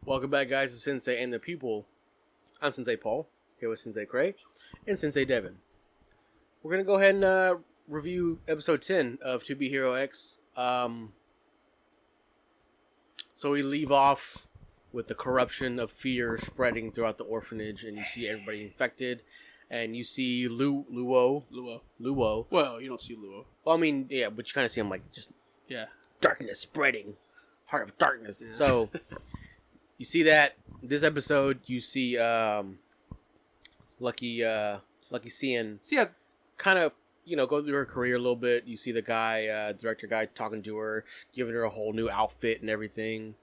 Welcome back, guys, to Sensei and the People. I'm Sensei Paul, here with Sensei Cray, and Sensei Devin. We're going to go ahead and review episode 10 of To Be Hero X. So we leave off with the corruption of fear spreading throughout the orphanage, and you see everybody infected, and you see Luo. Well, you don't see Luo. Well, I mean, yeah, but you kind of see him like just darkness spreading, heart of darkness. Yeah. So you see that this episode, you see Lucky seeing kind of go through her career a little bit. You see the guy, director guy, talking to her, giving her a whole new outfit and everything.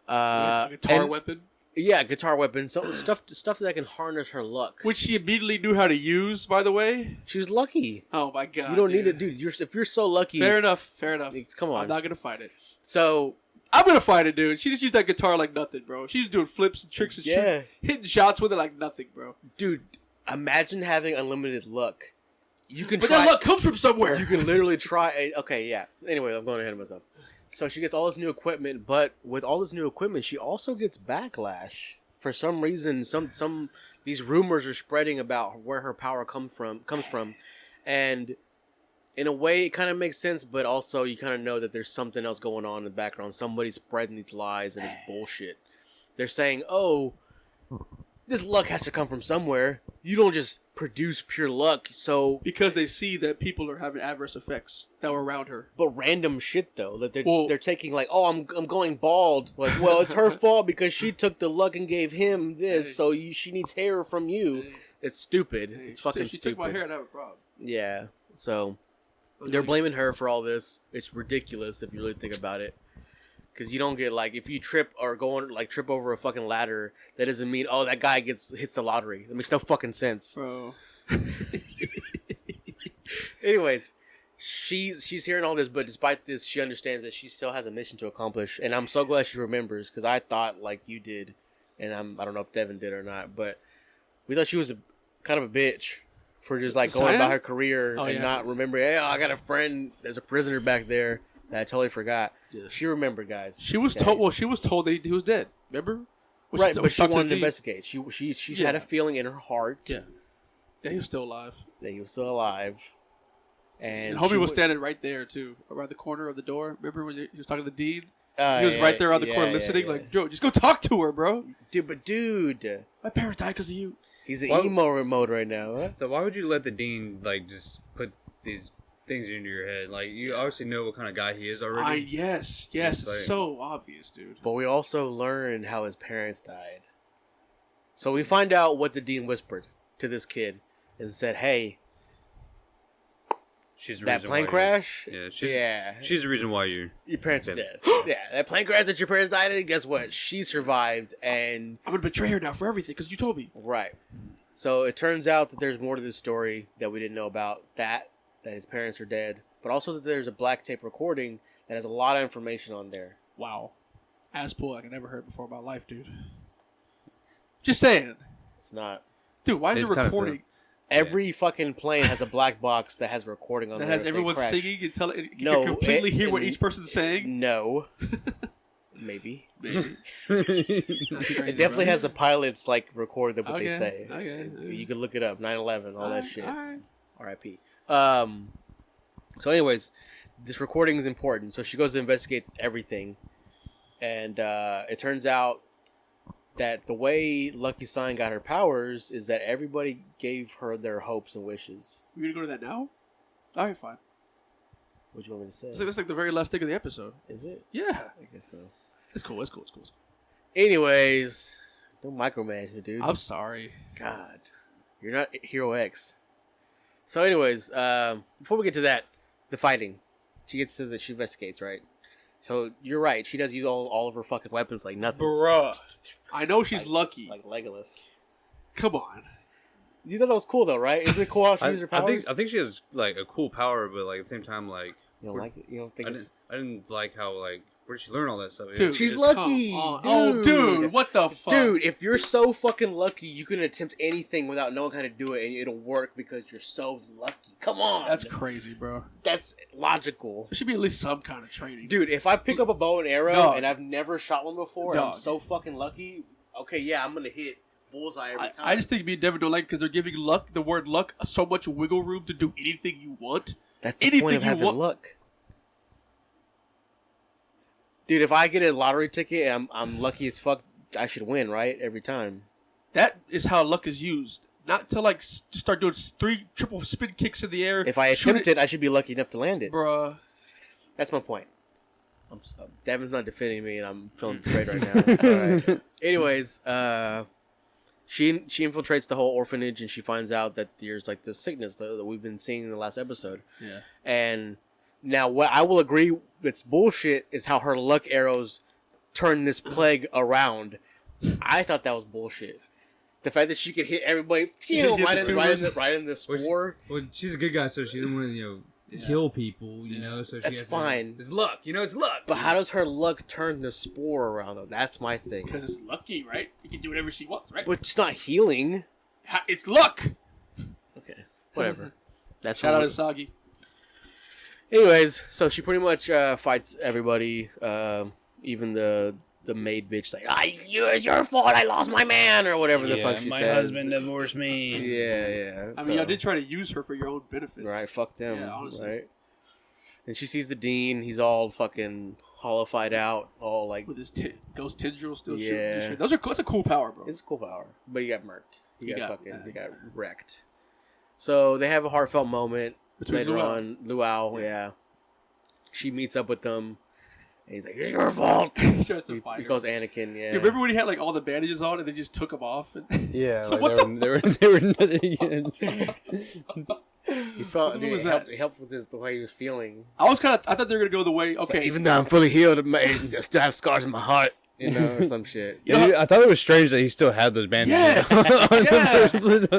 Guitar weapon. Yeah, guitar weapon. So stuff that can harness her luck, which she immediately knew how to use. By the way, she was lucky. Oh my god! You don't need it, dude. If you're so lucky, fair enough. Come on, I'm not gonna fight it. So I'm gonna fight it, dude. She just used that guitar like nothing, bro. She's doing flips and tricks and shit, hitting shots with it like nothing, bro. Dude, imagine having unlimited luck. But that luck comes from somewhere. You can literally try. Okay, yeah. Anyway, I'm going ahead of myself. So she gets all this new equipment, but with all this new equipment, she also gets backlash. For some reason, some these rumors are spreading about where her power comes from, and in a way, it kind of makes sense, but also you kind of know that there's something else going on in the background. Somebody's spreading these lies and it's bullshit. They're saying, "Oh, this luck has to come from somewhere. You don't just produce pure luck." So because they see that people are having adverse effects that were around her. But random shit though, that they're taking like, "Oh, I'm going bald." Like, well, it's her fault because she took the luck and gave him this, so she needs hair from you. It's stupid. It's fucking stupid. She took my hair, I'd have a problem. Yeah. So they're blaming her for all this. It's ridiculous if you really think about it. Because you don't get, like, if you trip or trip over a fucking ladder, that doesn't mean, oh, that guy hits the lottery. That makes no fucking sense. Bro. Anyways, she's hearing all this, but despite this, she understands that she still has a mission to accomplish. And I'm so glad she remembers, because I thought, like you did, and I don't know if Devin did or not, but we thought she was kind of a bitch for just, like, going about her career not remembering, hey, I got a friend, there's a prisoner back there that I totally forgot. Yeah. She remembered, guys. She was told. Well, she was told that he was dead. Remember? Right, but she wanted to investigate. She had a feeling in her heart. Yeah. That he was still alive. And homie was standing right there too, around the corner of the door. Remember when he was talking to the dean? He was right there around the corner listening. Like, Joe, just go talk to her, bro. Dude, my parents died because of you. He's in emo mode right now. Huh? So why would you let the dean just put these things into your head? Like, you obviously know what kind of guy he is already. Yes, it's so obvious, dude. But we also learned how his parents died. So we find out what the dean whispered to this kid and said, "Hey, she's the that plane crash. She's the reason why your parents are dead. Yeah, that plane crash that your parents died in. Guess what? She survived, and I'm gonna betray her now for everything because you told me." Right. So it turns out that there's more to this story that we didn't know about. That his parents are dead, but also that there's a black tape recording that has a lot of information on there. Wow. Ass pull like I never heard before in my life, dude. Just saying. It's not. Dude, why is it recording? Every fucking plane has a black box that has a recording on there. That has everyone singing and telling. You can completely hear what each person's saying? No. Maybe. It definitely has the pilots recorded what they say. Okay. You can look it up. 9/11, all that shit. All right. R.I.P. So anyways, this recording is important. So she goes to investigate everything. And it turns out that the way Lucky Sign got her powers is that everybody gave her their hopes and wishes. You gonna go to that now? All right, fine. What do you want me to say? That's like the very last thing of the episode. Is it? Yeah. I guess so. It's cool. Anyways, don't micromanage me, dude. I'm sorry. God. You're not Hero X. So anyways, before we get to that, the fighting. She investigates, right? So you're right. She does use all of her fucking weapons like nothing. Bruh. I know she's lucky. Like Legolas. Come on. You thought that was cool though, right? Isn't it cool how she uses her powers? I think she has a cool power, but at the same time, You don't like it? You don't think I didn't like how like where did she learn all that stuff? Dude, she's just lucky. Oh, dude, what the fuck? Dude, if you're so fucking lucky, you can attempt anything without knowing how to do it, and it'll work because you're so lucky. Come on. That's crazy, bro. That's logical. There should be at least some kind of training. Dude, if I pick up a bow and arrow Dog. and I've never shot one before, and I'm Dog. so fucking lucky, okay, yeah, I'm gonna hit bullseye every time. I just think me and Devin don't like because they're giving the word luck, so much wiggle room to do anything you want. That's the point of having luck. Dude, if I get a lottery ticket and I'm lucky as fuck, I should win, right? Every time. That is how luck is used. Not to like just start doing 3 triple spin kicks in the air. If I attempt it, I should be lucky enough to land it. Bruh. That's my point. Devin's not defending me, and I'm feeling betrayed right now. It's all right. Anyways, she infiltrates the whole orphanage, and she finds out that there's like this sickness that we've been seeing in the last episode. Yeah. And now, what I will agree that's bullshit is how her luck arrows turn this plague around. I thought that was bullshit. The fact that she could hit everybody right in the spore. Well, she's a good guy, so she didn't want to kill people. You know, so she That's has fine. It's luck. You know, it's luck. But how does her luck turn the spore around, though? That's my thing. Because it's lucky, right? You can do whatever she wants, right? But it's not healing. It's luck. Okay, whatever. That's Shout out to Soggy. Anyways, so she pretty much fights everybody, even the maid bitch, like, it's your fault, I lost my man, or whatever the fuck she my says. My husband divorced me. Yeah. I mean, y'all did try to use her for your own benefits. Right, fuck them. Yeah, honestly. Right? And she sees the dean, he's all fucking hollowified out, all like... With his ghost tendril still Yeah. shooting this shit. That's a cool power, bro. It's a cool power, but you got murked. You got got wrecked. So they have a heartfelt moment Between later on. Luau, yeah. She meets up with them. And he's like, it's your fault. He tries to fight He her. calls Anakin, yeah. You remember when he had like all the bandages on and they just took them off? Yeah, So like what they were He felt, What dude, was it helped with the way he was feeling. I thought they were gonna go the way. Okay, So even though I'm fully healed, I still have scars in my heart, you know, or some shit. I thought it was strange that he still had those bandages. Yes!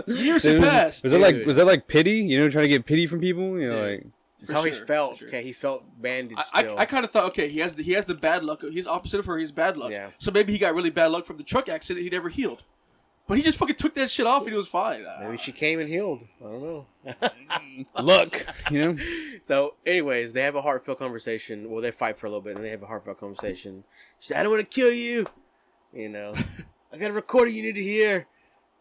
Years had passed. Was that like pity? You know, trying to get pity from people. You know, Dude. like It's how he sure, felt. for sure. Okay, he felt bandaged I still. kind of thought, okay, he has the bad luck. He's opposite of her. He's bad luck. Yeah. So maybe he got really bad luck from the truck accident. He never healed, but he just fucking took that shit off and he was fine. Maybe she came and healed. I don't know. luck. You know. So, anyways, they have a heartfelt conversation. Well, they fight for a little bit, and they have a heartfelt conversation. She said, I don't want to kill you. You know, I got a recording you need to hear.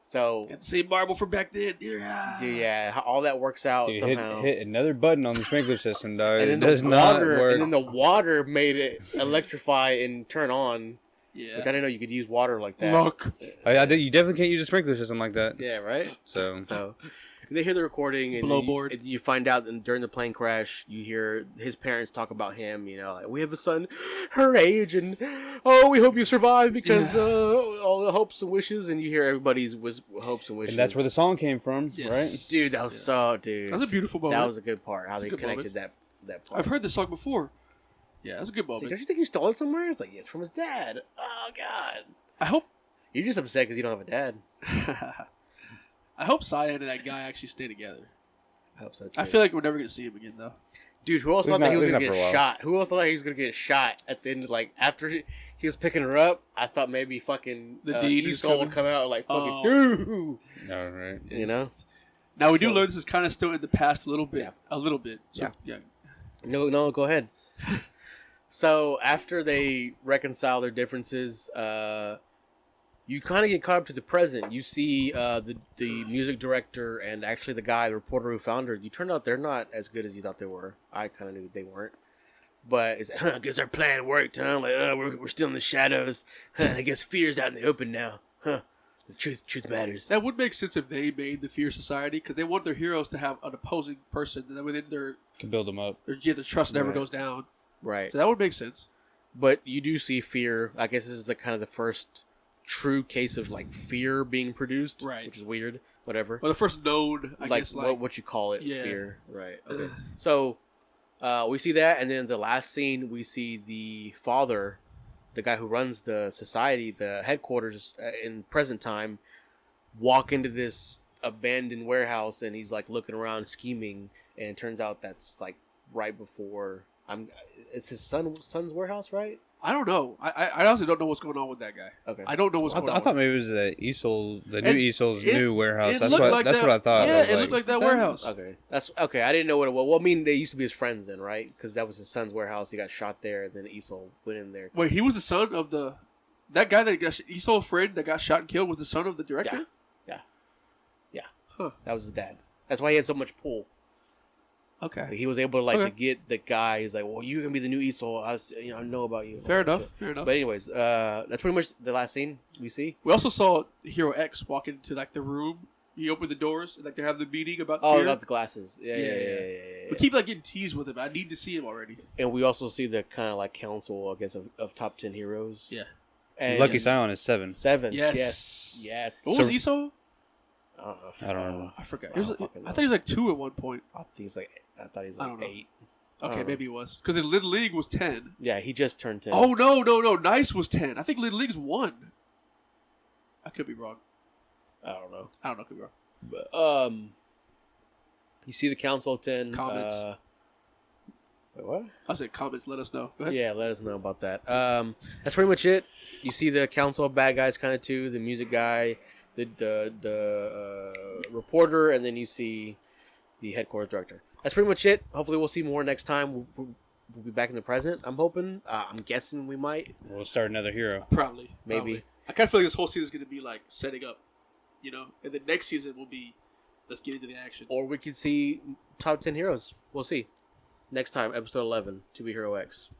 So, Got the same marble from back then. dude, yeah, all that works out Dude, somehow. hit another button on the sprinkler system, dog. And It then does not work. and then the water made it electrify and turn on. Yeah. Which I didn't know you could use water like that. Look. You definitely can't use a sprinkler system like that. Yeah, right? So They hear the recording, and Blowboard. you find out that during the plane crash, you hear his parents talk about him. You know, like, we have a son her age, and we hope you survive because all the hopes and wishes. And you hear everybody's hopes and wishes. and that's where the song came from, Yes. right? dude, that was dude. That was a beautiful moment. That was a good part. How That's a they good connected that part. I've heard this song before. Yeah, that's a good It's like, moment. don't you think he stole it somewhere? It's like, yeah, it's from his dad. Oh God. I hope. You're just upset because you don't have a dad. I hope Cyan and that guy actually stay together. I hope so too. I feel like we're never gonna see him again, though. Dude, who else He's thought that not- he was he's gonna not for a get while. shot? Who else thought he was gonna get shot at the end? Like after he was picking her up, I thought maybe fucking The deed is Esau would coming. come out like fucking Oh. dude. All right. You know? Now we do So- learn this is kind of still in the past a little bit. Yeah. A little bit. So, Yeah. yeah. No, go ahead. So after they reconcile their differences, you kind of get caught up to the present. You see the music director and actually the guy, the reporter who found her. You turned out they're not as good as you thought they were. I kind of knew they weren't. But it's, I guess our plan worked, huh? Like, we're still in the shadows. I guess fear's out in the open now. Huh? The truth matters. That would make sense if they made the Fear Society because they want their heroes to have an opposing person that within Can build them up. their trust never Right. goes down. Right. So that would make sense. But you do see fear. I guess this is the kind of the first true case of like fear being produced. Right. Which is weird. Whatever. Well, the first known, I guess, like what you call it, Yeah. fear, right? Okay. So we see that, and then the last scene, we see the father, the guy who runs the society, the headquarters in present time, walk into this abandoned warehouse, and he's like looking around, scheming, and it turns out that's like right before. It's his son's warehouse, right? I don't know. I honestly don't know what's going on with that guy. Okay. I don't know what's going on. I thought maybe it was the new Easel's it- new warehouse. it That's looked what like that's that- what I thought. Yeah, I was it looked like that is warehouse. Okay, that's okay. I didn't know what it was. Well, I mean, they used to be his friends then, right? Because that was his son's warehouse. He got shot there, and then Esau went in there. Wait, he was the son of that guy that got Esau's friend that got shot and killed was the son of the director? Yeah. Huh. That was his dad. That's why he had so much pull. Okay. Like, he was able to to Okay. get the guy. He's like, well, you're gonna be the new Esau. I know about you. Fair All that enough. shit. Fair enough. But anyways, that's pretty much the last scene we see. We also saw Hero X walk into like the room. He opened the doors, like they have the meeting about Oh, fear. about the glasses. Yeah. We keep like getting teased with it, but I need to see him already. And we also see the kind of like council, I guess, of top 10 heroes. Yeah. And Lucky Silent is 7. 7. Yes. Yes. What was Esau? I don't know. I don't know. I forgot. I don't fucking I know. thought he was like 2 at one point. I thought he was I don't like know. 8. Okay, know. maybe he was. Because in Little League was 10. Yeah, he just turned 10. Oh, no. Nice was 10. I think Little League's 1. I could be wrong. I don't know. Could be wrong. But, you see the council of 10. Comments. Wait, what? I said comments, let us know. Go ahead. Yeah, let us know about that. That's pretty much it. You see the council of bad guys kind of too, the music guy, the reporter, and then you see the headquarters director. That's pretty much it. Hopefully we'll see more next time. We'll be back in the present, I'm hoping. I'm guessing we might. We'll start another hero. Probably. Maybe. I kind of feel like this whole season is going to be like setting up, and the next season will be let's get into the action. Or we could see top 10 heroes. We'll see. Next time, episode 11, To Be Hero X.